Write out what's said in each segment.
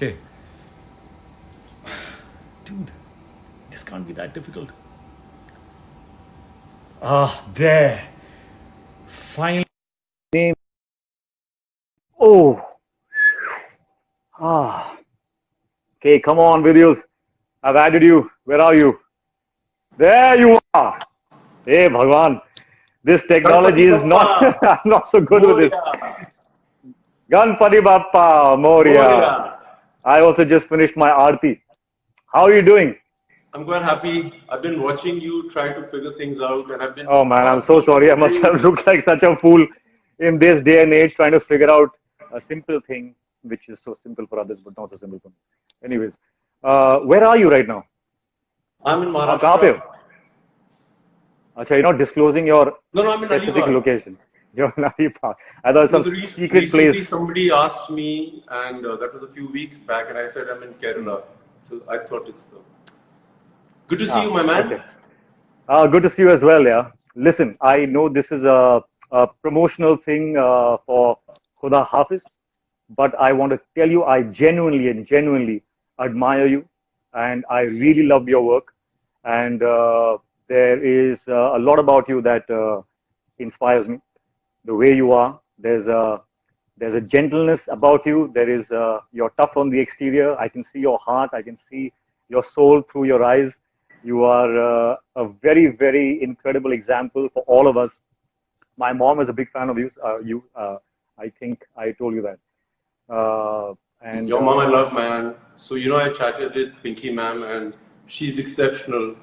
Okay. Dude, this can't be that difficult. Ah, there. Finally. Name. Oh. Ah. Okay, come on, Vidyut. I've added you. Where are you? There you are. Hey, Bhagwan. This technology Ganpati is not. Bappa I'm not so good with this. Moria. Ganpati Bappa Moria. Moria. I also just finished my aarti. How are you doing? I'm quite happy. I've been watching you try to figure things out, and I've been Oh man, I'm so sorry. I must have amazed. looked like such a fool in this day and age trying to figure out a simple thing which is so simple for others but not so simple for me. Anyways, where are you right now? I'm in कहाँ पे Maharashtra. हो? अच्छा, you're not disclosing your No, no, I'm in specific Alibag. location. You're in Alibag. I thought No, some so secret recently place. somebody asked me, and that was a few weeks back, and I said I'm in Kerala. So I thought it's the. Good to see you, Ah, my man. okay. Good to see you as well, yeah. Listen, I know this is a promotional thing for Khuda Hafiz, but I want to tell you I genuinely and genuinely admire you, and I really love your work. And there is a lot about you that inspires me. The way you are, there's a gentleness about you. There is you're tough on the exterior. I can see your heart. I can see your soul through your eyes. You are a very, very incredible example for all of us. My mom is a big fan of you. I think I told you that. And Your mom I love, man. So I chatted with Pinky ma'am, and she's exceptional.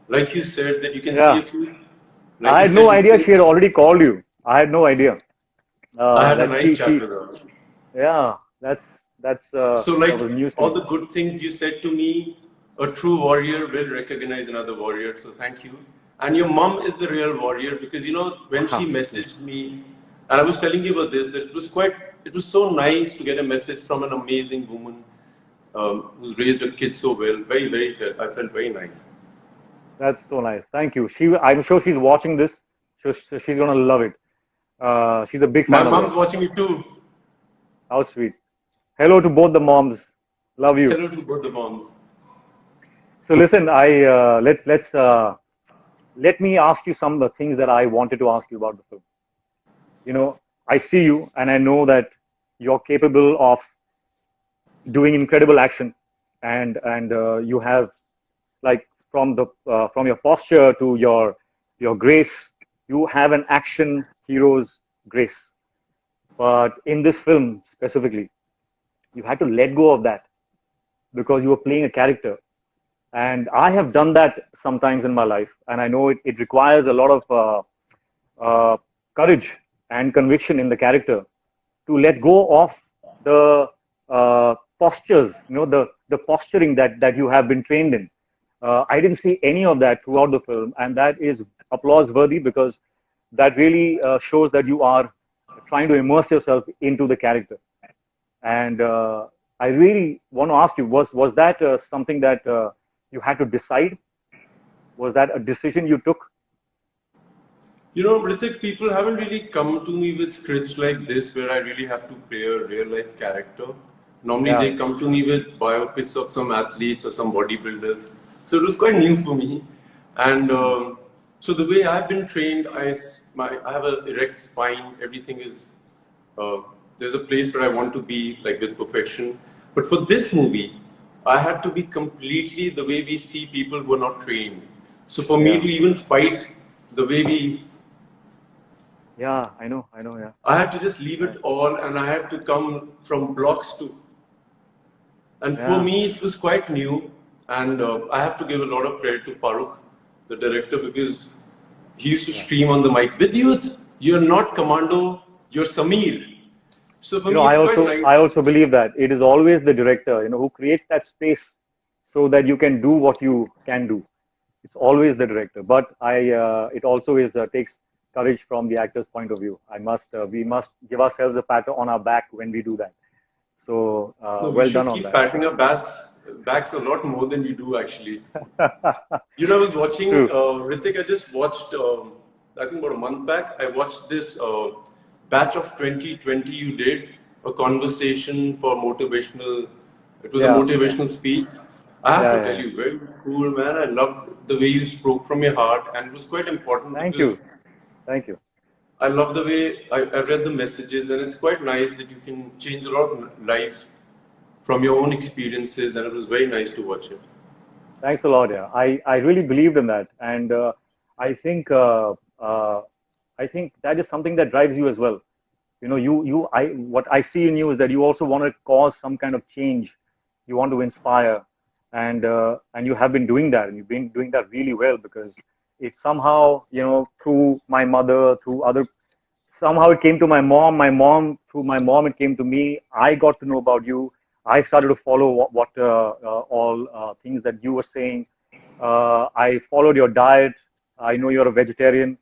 Like you said, that you can see yeah, a few. Like I you had no said, you idea she can. had already called you. I had no idea I had a that nice chat she with her. yeah, So, that like was news to all me. the good things you said to me, a true warrior will recognize another warrior. So, thank you. And your mom is the real warrior because when she messaged me, and I was telling you about this, that it was so nice to get a message from an amazing woman who's raised a kid so well. Very, very, I felt very nice. That's so nice. Thank you. I'm sure she's watching this. She's gonna love it. She's a big My fan of mom's yours. watching it too. How sweet. Hello to both the moms. Love you. Hello to both the moms. So listen, I let me ask you some of the things that I wanted to ask you about the film. You know, I see you and I know that you're capable of doing incredible action, and you have like from your posture to your grace, you have an action hero's grace. But in this film specifically, you had to let go of that because you were playing a character. And I have done that sometimes in my life, and I know it requires a lot of courage and conviction in the character to let go of the postures, the posturing that you have been trained in. I didn't see any of that throughout the film, and that is applause worthy because that really shows that you are trying to immerse yourself into the character. And I really want to ask you: was that something that you had to decide? Was that a decision you took? Hrithik, people haven't really come to me with scripts like this where I really have to play a real life character. Normally, Yeah, they come to me with biopics of some athletes or some bodybuilders. So it was quite new for me. And so the way I've been trained, I have an erect spine. Everything is there's a place where I want to be, like with perfection. But for this movie, I had to be completely the way we see people who are not trained. So for me yeah, to even fight the way yeah. I know. Yeah, I had to just leave yeah, it all and I had to come from blocks to. And for yeah, me, it was quite new. And I have to give a lot of credit to Farooq, the director, because he used to yeah. scream on the mic, Vidyut, you're not Commando, you're Samir. So for me, I it's quite also nice. I also believe that it is always the director, who creates that space so that you can do what you can do. It's always the director, but it also is takes courage from the actor's point of view. We must give ourselves a pat on our back when we do that. So No, we well done should on keep that. patting our backs a lot more than we do actually. I was watching True. Hrithik. I just watched, I think about a month back. I watched this batch of 2020 you did, a conversation for motivational. It was a Yeah. motivational speech. I have Yeah, to yeah, tell yeah. you, very cool, man. I loved the way you spoke from your heart, and it was quite important Thank you. because Thank you. I love the way I read the messages, and it's quite nice that you can change a lot of lives from your own experiences, and it was very nice to watch it. Thanks a lot. Yeah, I really believed in that, and I think uh, uh, I think that is something that drives you as well. You know, you I what I see in you is that you also want to cause some kind of change. You want to inspire, and you have been doing that, and you've been doing that really well because it's somehow, you know, through my mother, through other, somehow it came to my mom. My mom, through my mom, it came to me. I got to know about you. I started to follow what all things that you were saying. I followed your diet. I know you're a vegetarian,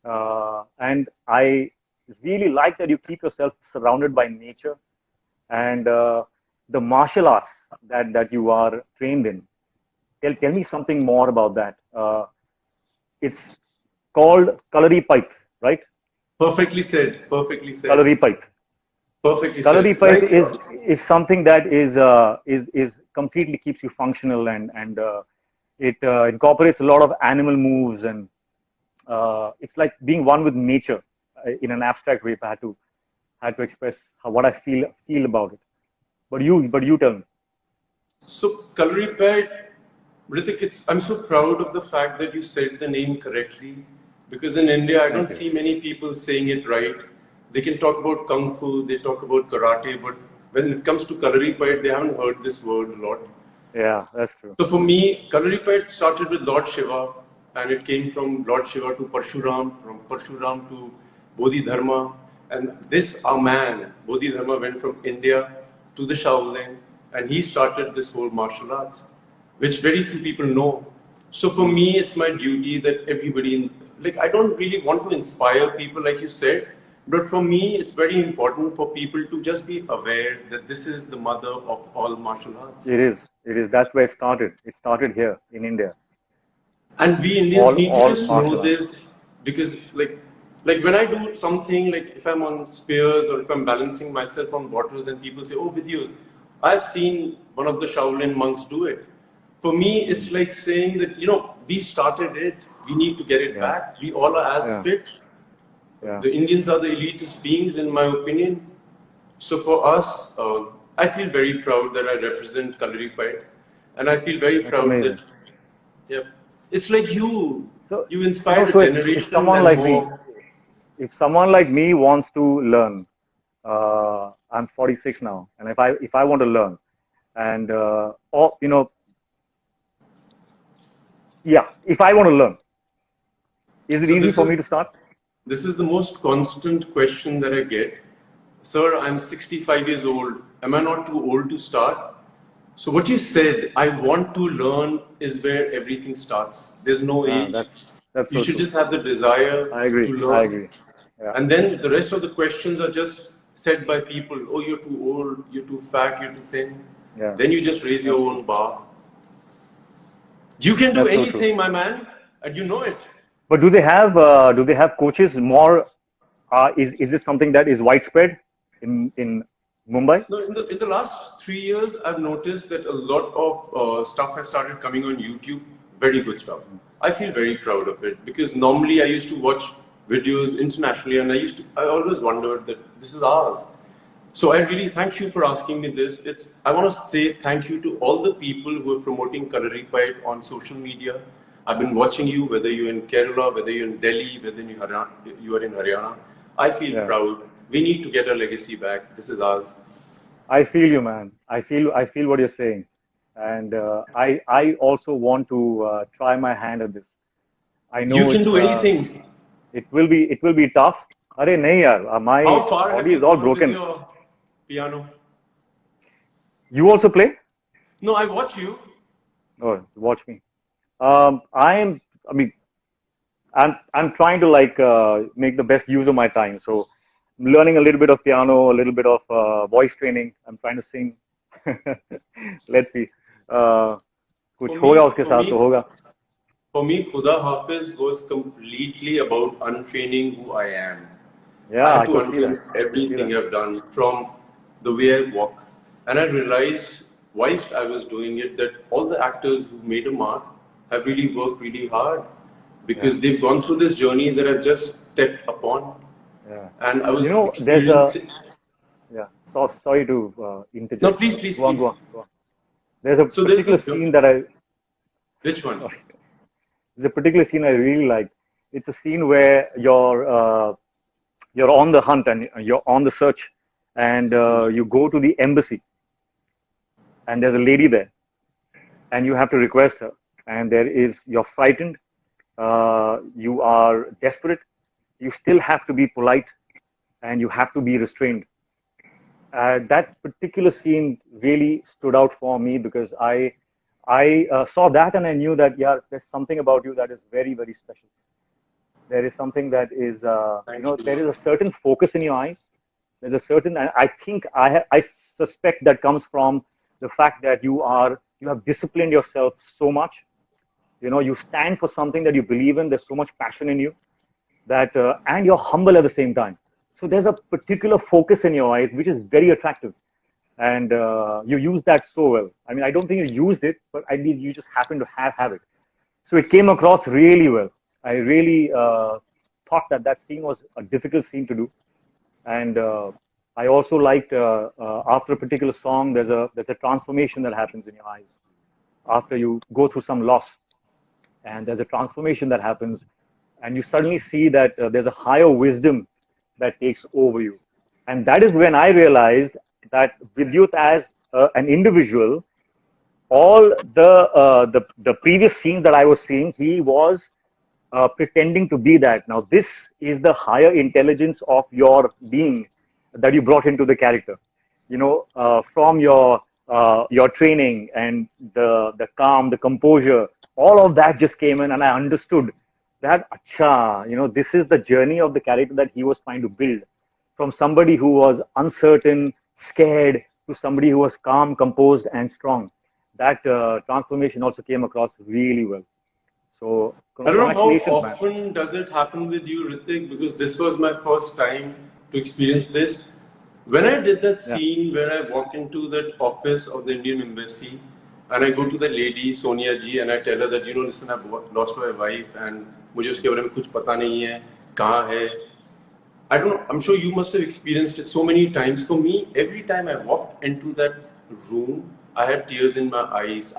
and I really like that you keep yourself surrounded by nature and the martial arts that you are trained in. Tell me something more about that. It's called Kalari Pipe, right? Perfectly said. Perfectly said. Kalari Pipe. Perfectly Kalari said. Pipe Right. is something that is completely keeps you functional, and it incorporates a lot of animal moves, and it's like being one with nature in an abstract way. If I had to express what I feel about it. But you tell me. So, Calorie Pad, Hrithik, I'm so proud of the fact that you said the name correctly because in India, I Thank don't you. see many people saying it right. They can talk about Kung Fu, they talk about Karate, but when it comes to Calorie Pad, they haven't heard this word a lot. Yeah, that's true. So for me, Kalaripet started with Lord Shiva, and it came from Lord Shiva to Parshuram, from Parshuram to Bodhidharma. And this, our man, Bodhidharma, went from India to the Shaolin, and he started this whole martial arts, which very few people know. So for me, it's my duty that everybody, like, I don't really want to inspire people, like you said, but for me, it's very important for people to just be aware that this is the mother of all martial arts. It is. It is. That's where it started. It started here in India. And we Indians need to All just know martial arts. this because like when I do something like if I'm on spears or if I'm balancing myself on bottles and people say, "Oh, Vidyut, I've seen one of the Shaolin monks do it." For me, it's like saying that we started it, we need to get it Yeah. back. We all are as Yeah. fit. Yeah. The Indians are the elitist beings, in my opinion. So for us, I feel very proud that I represent Kalaripayat, and I feel very That's proud that amazing. yeah, it's like you. So, You you know, inspired a so if generation someone and like me, more. if someone like me wants to learn, I'm 46 now, and if I want to learn, and or yeah, if I want to learn, is it So easy this for is me to start? this is the most constant question that I get. Sir, I'm 65 years old. Am I not too old to start? So what you said, I want to learn, is where everything starts. There's no age. That's You so should true. just have the desire I agree. to I learn. agree. Yeah. And then the rest of the questions are just said by people. Oh, you're too old, you're too fat, you're too thin. Yeah. Then you just raise That's your true. own bar. You can do That's so true. anything, my man, and you know it. But do they have coaches more? Is this something that is widespread in Mumbai? No, in the last 3 years, I've noticed that a lot of stuff has started coming on YouTube. Very good stuff. I feel very proud of it because normally I used to watch videos internationally, and I always wondered that this is ours. So I really thank you for asking me this. I want to say thank you to all the people who are promoting Kalaripayat on social media. I've been watching you, whether you're in Kerala, whether you're in Delhi, whether you are in Haryana. I feel Yeah. proud. We need to get our legacy back. This is ours. I feel you, man. I feel what you're saying, and I also want to try my hand at this. I You know can do anything. it will be tough. Arey nahi yaar, my How far have body you is all gone with broken. your piano? You also play? No, I watch you. Oh, watch me. I'm. I mean, I'm trying to like make the best use of my time. So I'm learning a little bit of piano, a little bit of voice training. I'm trying to sing. Let's see. Uh, कुछ For होगा me, उसके for साथ me, तो होगा. for me, Khuda Hafiz was completely about untraining who I am. I Yeah, had I to could see untrain that. I could see everything that. I've done from the way I walk. And I realized whilst I was doing it that all the actors who made a mark have really worked really hard because they've gone through this journey that I've just stepped upon. Yeah. And I was You know, there's a, experiencing. yeah, so sorry to No, interject. please, please, Go on, go please. on, go on. There's a So there's particular scene that I, which one? sorry, there's a particular scene I really like. It's a scene where you're on the hunt and you're on the search, and you go to the embassy, and there's a lady there, and you have to request her, and you're frightened, you are desperate, you still have to be polite, and you have to be restrained. That particular scene really stood out for me because I saw that and I knew that, yeah, there's something about you that is very, very special. There is something that is, Thank there you. is a certain focus in your eyes. There's a certain, and I think I suspect that comes from the fact that you have disciplined yourself so much. You know, you stand for something that you believe in. There's so much passion in you that, and you're humble at the same time. So there's a particular focus in your eyes, which is very attractive. And you use that so well. I mean, I don't think you used it, but I mean, you just happen to have it. So it came across really well. I really thought that that scene was a difficult scene to do, and I also liked after a particular song, there's a transformation that happens in your eyes after you go through some loss, and there's a transformation that happens, and you suddenly see that there's a higher wisdom that takes over you, and that is when I realized that Vidyut as an individual, all the previous scenes that I was seeing, he was pretending to be that. Now, this is the higher intelligence of your being that you brought into the character. You know, from your training and the calm, the composure, all of that just came in, and I understood that, acha, you know, this is the journey of the character that he was trying to build, from somebody who was uncertain, scared, to somebody who was calm, composed, and strong. That transformation also came across really well. So, I don't know how congratulations, man. often does it happen with you, Hrithik, because this was my first time to experience this. When I did that Yeah. scene where I walk into that office of the Indian embassy and I go to the lady, Sonia ji, and I tell her that, you know, listen, I've lost my wife and मुझे उसके बारे में कुछ पता नहीं है, कहाँ है. I don't know, I'm sure you must have experienced it so many times. For me, every time I walked into that room, I had tears in my eyes.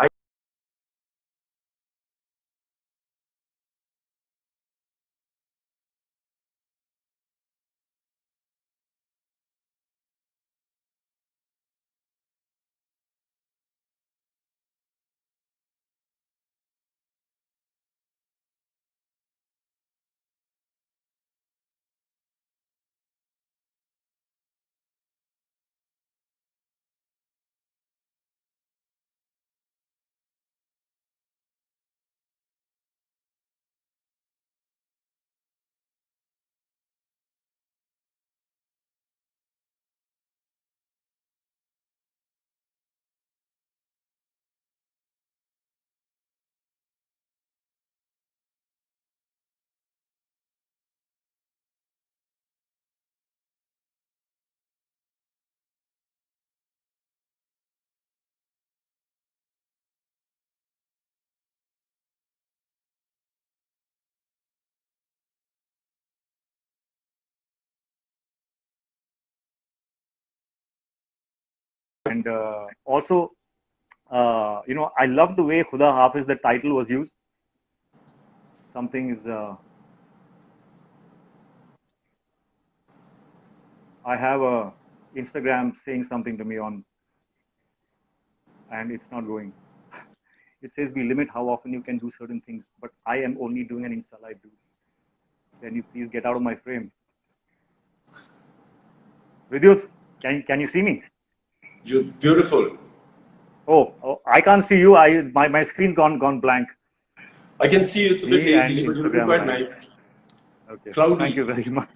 And also, you know, I love the way Khuda Hafiz, the title was used. Something is, I have a Instagram saying something to me on, and it's not going. It says we limit how often you can do certain things, but I am only doing an Insta live, dude. Can you please get out of my frame? Vidyut, can you see me? You're beautiful. Oh, I can't see you. My screen's gone blank. I can see it's a bit Me and hazy, but you're looking Instagram quite live. nice. Okay, thank Cloudy. you very much.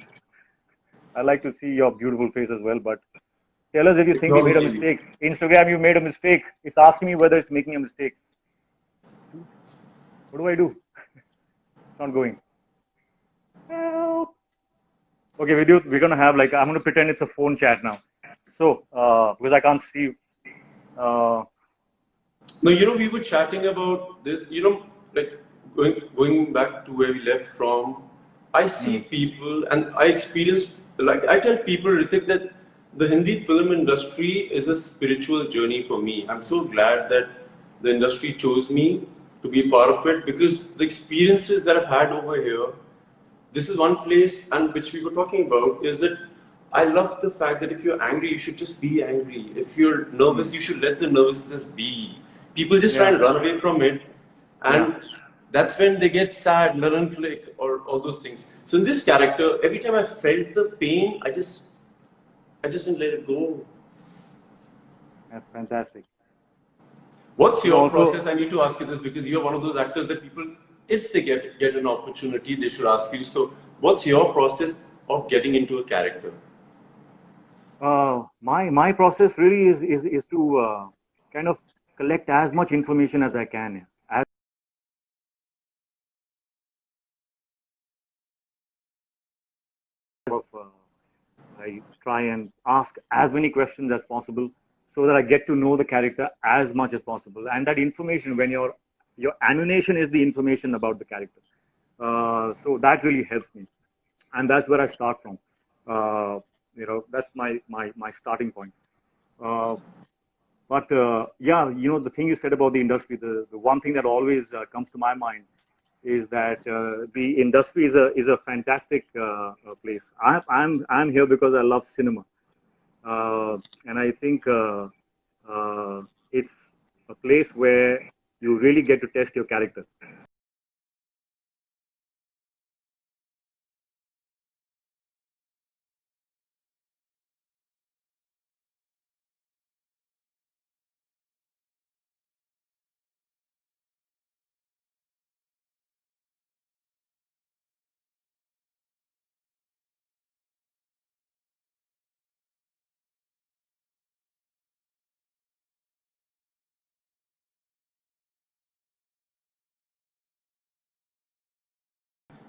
I like to see your beautiful face as well, but tell us if you It's think we not made a hazy. mistake. Instagram, you made a mistake. It's asking me whether it's making a mistake. What do I do? It's not going. Help. Okay, Vidyut, we're gonna have like, I'm gonna pretend it's a phone chat now. So, because I can't see. Uh, No, we were chatting about this, like going back to where we left from. I see people and I experienced, like I tell people, Hrithik, that the Hindi film industry is a spiritual journey for me. I'm so glad that the industry chose me to be a part of it because the experiences that I've had over here, this is one place and which we were talking about is that I love the fact that if you're angry, you should just be angry. If you're nervous, you should let the nervousness be. People just try yeah, and run away from it, yeah. and that's when they get sad, melancholic, or all those things. So in this character, every time I felt the pain, I just didn't let it go. That's fantastic. What's You know, your also, process? I need to ask you this because you're one of those actors that people, if they get an opportunity, they should ask you. So, what's your process of getting into a character? my process really is to kind of collect as much information as I can. As of, I try and ask as many questions as possible so that I get to know the character as much as possible. And that information, when your ammunition is the information about the character, so that really helps me, and that's where I start from. That's my starting point. Uh, But yeah, the thing you said about the industry, the one thing that always comes to my mind is that the industry is a fantastic place. I'm here because I love cinema, and I think it's a place where you really get to test your character.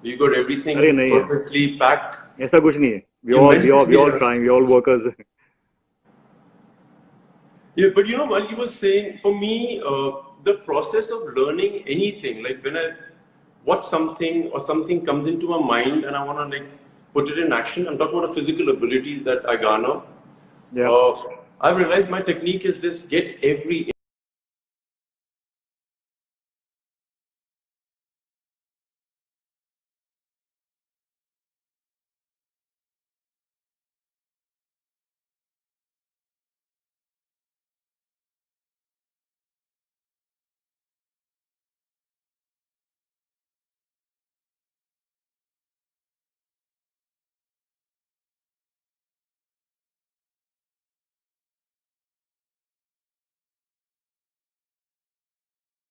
You got अरे everything नहीं है, perfectly packed. ऐसा कुछ नहीं है. We You all we all mentioned we all here. trying, we all workers. Yeah, but while you were saying, for me, the process of learning anything, like when I watch something or something comes into my mind and I want to like put it in action, I'm talking about a physical ability that I garner. Yeah. Uh, I realized my technique is this: get every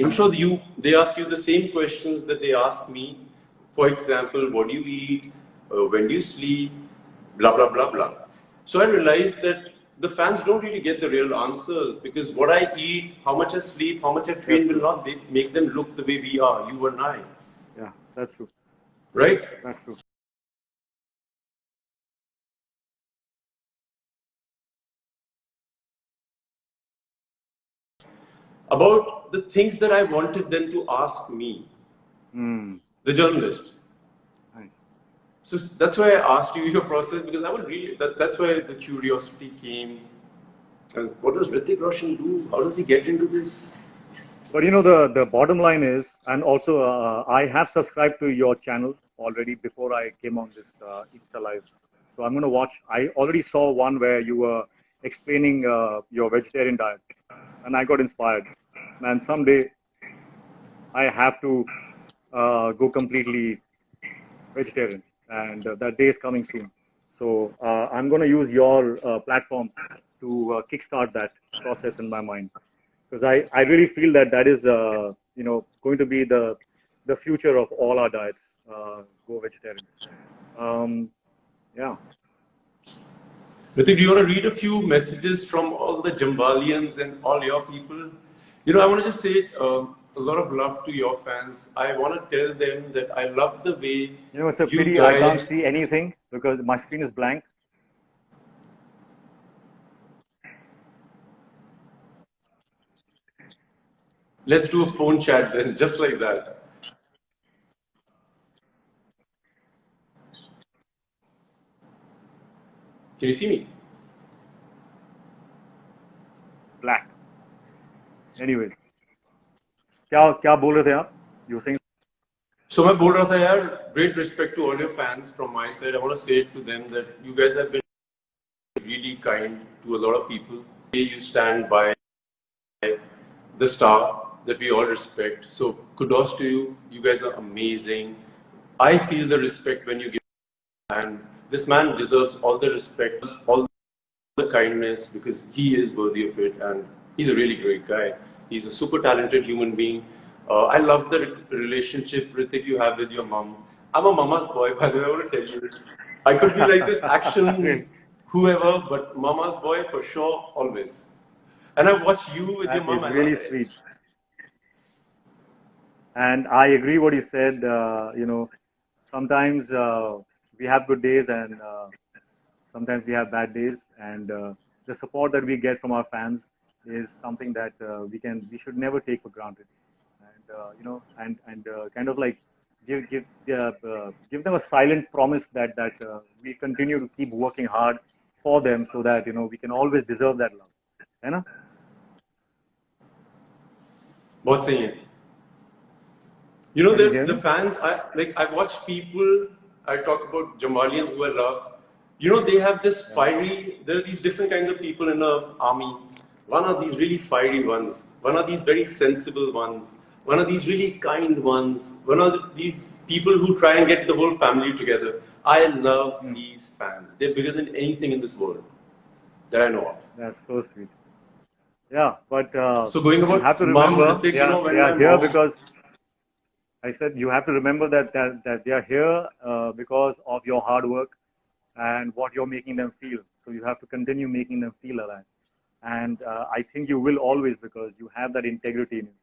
I'm sure they ask you the same questions that they ask me. For example, what do you eat? When do you sleep? Blah blah blah blah. So I realized that the fans don't really get the real answers because what I eat, how much I sleep, how much I That's train will true. not make them look the way we are, you and I, Yeah, that's true. right? That's true. About the things that I wanted them to ask me, Mm. the journalist. Nice. So that's why I asked you your process because I would really, that's why the curiosity came. And what does Hrithik Roshan do? How does he get into this? But the bottom line is, and also I have subscribed to your channel already before I came on this Insta Live. So I'm going to watch. I already saw one where you were explaining your vegetarian diet, and I got inspired. Man, someday I have to go completely vegetarian, and that day is coming soon. So I'm going to use your platform to kickstart that process in my mind, because I really feel that is going to be the future of all our diets. Go vegetarian. Um, yeah. Hrithik, do you want to read a few messages from all the Jamwalians and all your people? I want to just say a lot of love to your fans. I want to tell them that I love the way It's a you pity I can't guys. see anything because my screen is blank. Let's do a phone chat then, just like that. Can you see me? Black. Anyways, क्या बोल रहे थे आप? You were saying? So मैं बोल रहा था यार, great respect to all your fans from my side. I want to say to them that you guys have been really kind to a lot of people. You stand by the star that we all respect. So kudos to you. You guys are amazing. I feel the respect when you give, and this man deserves all the respect, all the kindness, because he is worthy of it, and he's a really great guy. He's a super talented human being. I love the relationship, Hrithik, you have with your mom. I'm a mama's boy, by the way. I want to tell you, I could be like this action whoever, but mama's boy for sure, always. And I watch you with That your mom. is I really love it. sweet. And I agree what you said. You know, sometimes we have good days and sometimes we have bad days. And the support that we get from our fans is something that we should never take for granted. And you know, and kind of like give them a silent promise that we continue to keep working hard for them, so that you know we can always deserve that love. है ना? बहुत सही है. You know, Can you hear the me? fans, I watch people, I talk about Jamwalians who I love. You know, they have this fiery, there are these different kinds of people in the army. One are these really fiery ones, one are these very sensible ones, one are these really kind ones, one are these people who try and get the whole family together. I love these fans. They're bigger than anything in this world that I know of. That's so sweet. Yeah, but So going you have about to mom, remember Hrithik, you know, they when are my here mom, because I said you have to remember that they are here because of your hard work and what you're making them feel. So you have to continue making them feel alive. And I think you will always, because you have that integrity in you.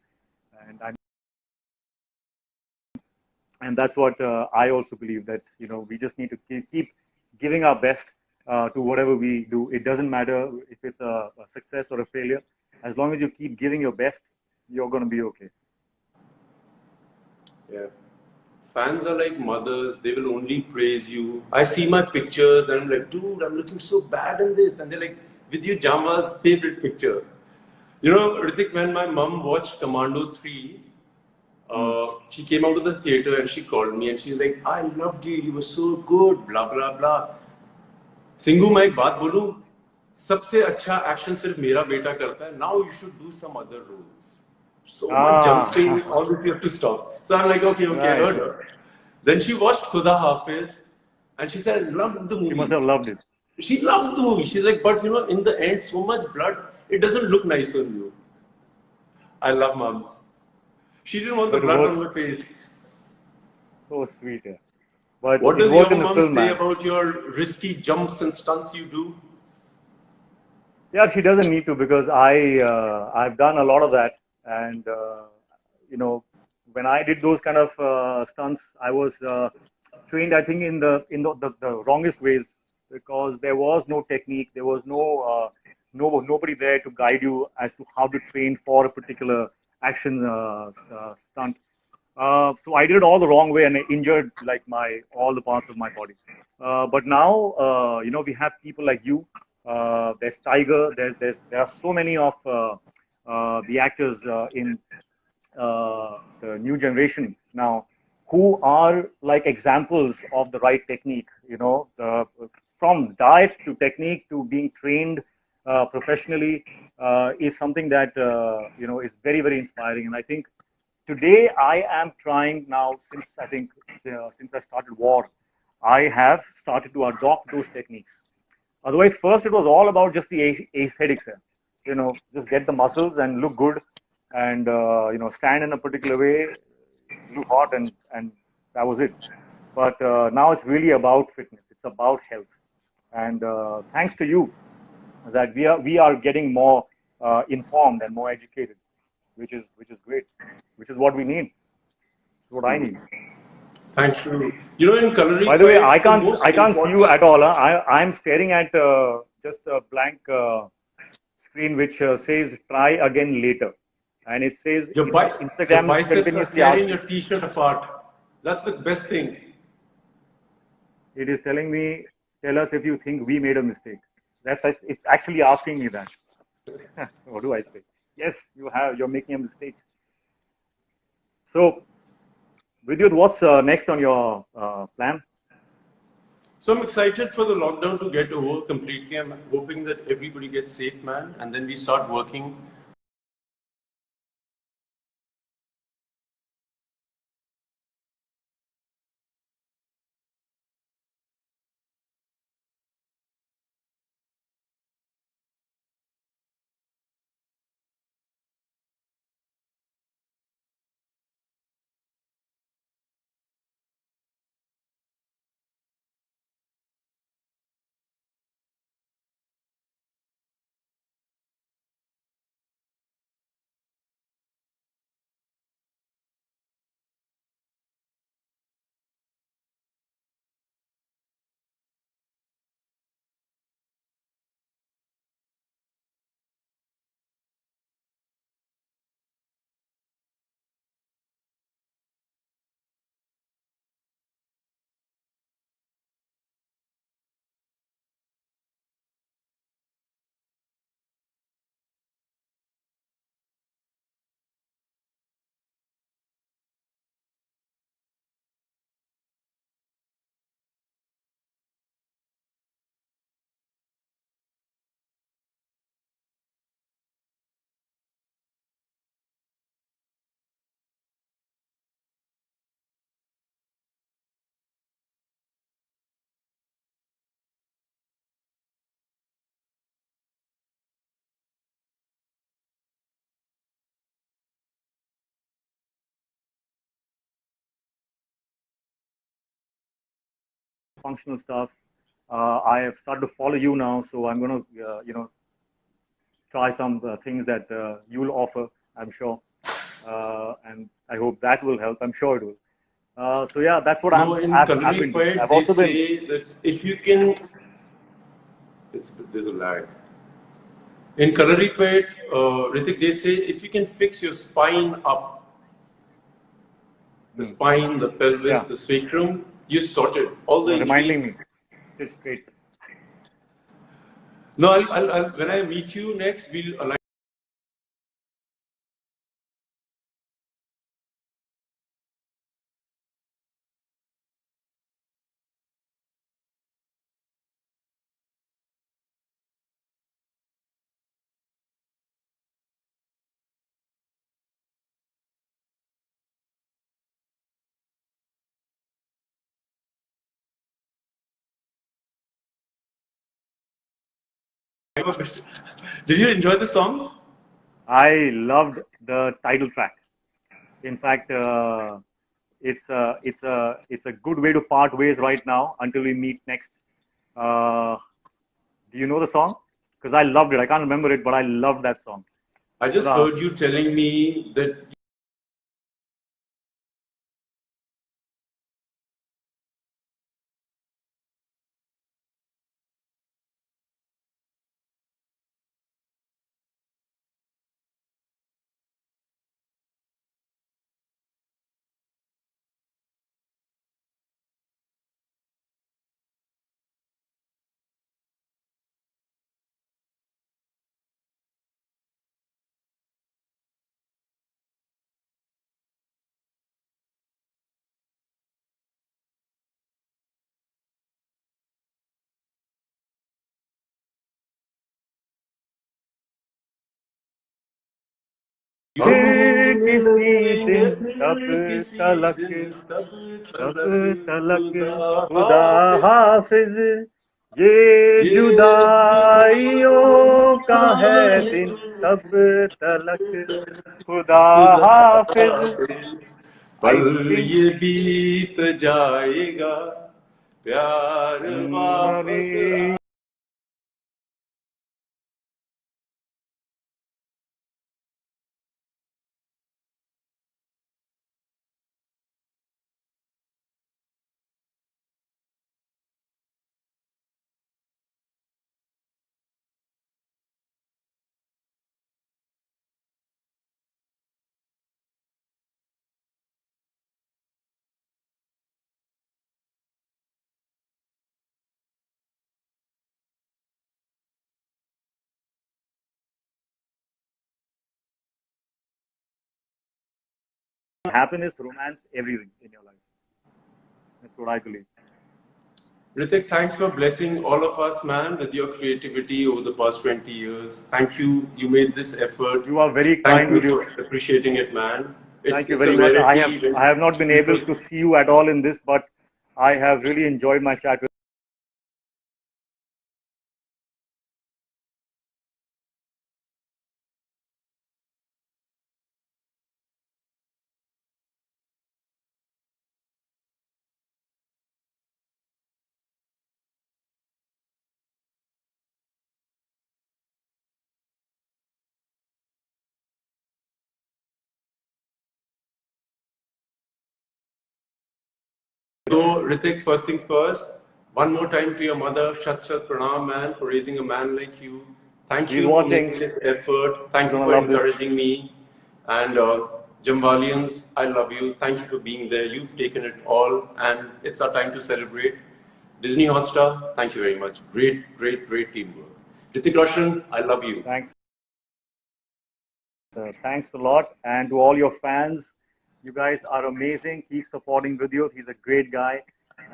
And that's what I also believe, that you know we just need to keep giving our best to whatever we do. It doesn't matter if it's a success or a failure. As long as you keep giving your best, you're going to be okay. yeah. Fans are like mothers, they will only praise you. I see my pictures and I'm like, dude, I'm looking so bad in this. And they're like, Vidyut Jamwal's favorite picture. You know, Hrithik, when my mom watched Commando 3, she came out of the theater and she called me and she's like, I loved you, you were so good, blah, blah, blah. Singu, मैं एक बात बोलूं, सबसे अच्छा action सिर्फ मेरा बेटा करता है. Now you should do some other roles. So much jumping, all this you have to stop. So I'm like, okay, I Right. heard her. Then she watched Khuda Hafiz and she said, I loved the movie. She must have loved it. She loved the movie. She's like, but you know, in the end, so much blood, it doesn't look nice on you. I love moms. She didn't want the But it blood works. on her face. So sweet. Yeah. But What it does worked your in the mom film, say man. about your risky jumps and stunts you do? Yeah, she doesn't need to, because I've done a lot of that, and you know, when I did those kind of stunts, I was trained, I think, in the wrongest ways, because there was no technique, there was nobody there to guide you as to how to train for a particular action stunt. So I did it all the wrong way, and I injured like my all the parts of my body. But now, you know, we have people like you. There's Tiger. There are so many of the actors in the new generation now who are like examples of the right technique. You know, from diet to technique to being trained professionally is something that you know is very, very inspiring. And I think today I am trying now, since I think since I started war, I have started to adopt those techniques. Otherwise, first it was all about just the aesthetics. You know, just get the muscles and look good, and you know, stand in a particular way, look hot, and that was it. But now it's really about fitness. It's about health, and thanks to you, that we are getting more informed and more educated, which is great, which is what we need. It's what I need. Thank you. You know, in culinary By the way, I fight, the can't most I can't see you important. at all. Huh? I'm staring at just a blank screen which says "try again later," and it says Your Instagram is biceps are continuously tearing asking. your t-shirt apart. That's the best thing. It is telling me, tell us if you think we made a mistake. It's actually asking me that. What do I say? Yes, you have. You're making a mistake. So, Vidyut, what's next on your plan? So I'm excited for the lockdown to get over completely. I'm hoping that everybody gets safe, man, and then we start working. Functional stuff. I have started to follow you now, so I'm going to, try some things that you'll offer. I'm sure, and I hope that will help. I'm sure it will. So yeah, that's what No, in I've culinary been doing. poet, I've they also been say that if you can, there's a lag. In culinary poet, Hrithik, they say if you can fix your spine up, the spine, the pelvis, yeah, the sacrum, you sorted all the you're reminding me. injuries. Sit straight. No, when I meet you next, we'll align. Did you enjoy the songs? I loved the title track. In fact, it's a good way to part ways right now until we meet next. Uh, do you know the song? Because I loved it. I can't remember it, but I loved that song. I just Khuda heard Hafiz. you telling me that फिर किसी दिन तब तलक तब तलक खुदा हाफिज ये जुदाइयों का है दिन तब तलक खुदा हाफिज पल आई थिंक ये बीत जाएगा प्यार वापस happiness, romance, everything in your life. That's what I believe. Hrithik, thanks for blessing all of us, man, with your creativity over the past 20 years. Thank you. You made this effort. You are very Thank kind you with you. for appreciating it, man. Thank you It's a very much. rarity I when have not been people. able to see you at all in this, but I have really enjoyed my chat with So, Hrithik, first things first. One more time to your mother, Shat Shat Pranam, man, for raising a man like you. Thank He's you for watching. making this effort. He's Thank you gonna for love this. encouraging me. And Jamwalians, I love you. Thank you for being there. You've taken it all, and it's our time to celebrate. Disney Hotstar, thank you very much. Great, great, great teamwork. Hrithik Roshan, I love you. Thanks. Thanks a lot. And to all your fans, you guys are amazing. Keep supporting Vidyut. He's a great guy.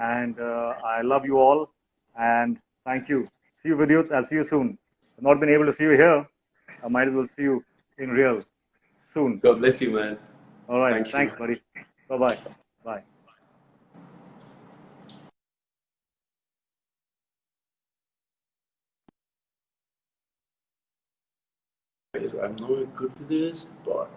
And I love you all. And thank you. See you, Vidyut. I'll see you soon. I've not been able to see you here. I might as well see you in real soon. God bless you, man. All right. Thank you. Thanks, buddy. Bye-bye. Bye. Guys, I'm not good for this, but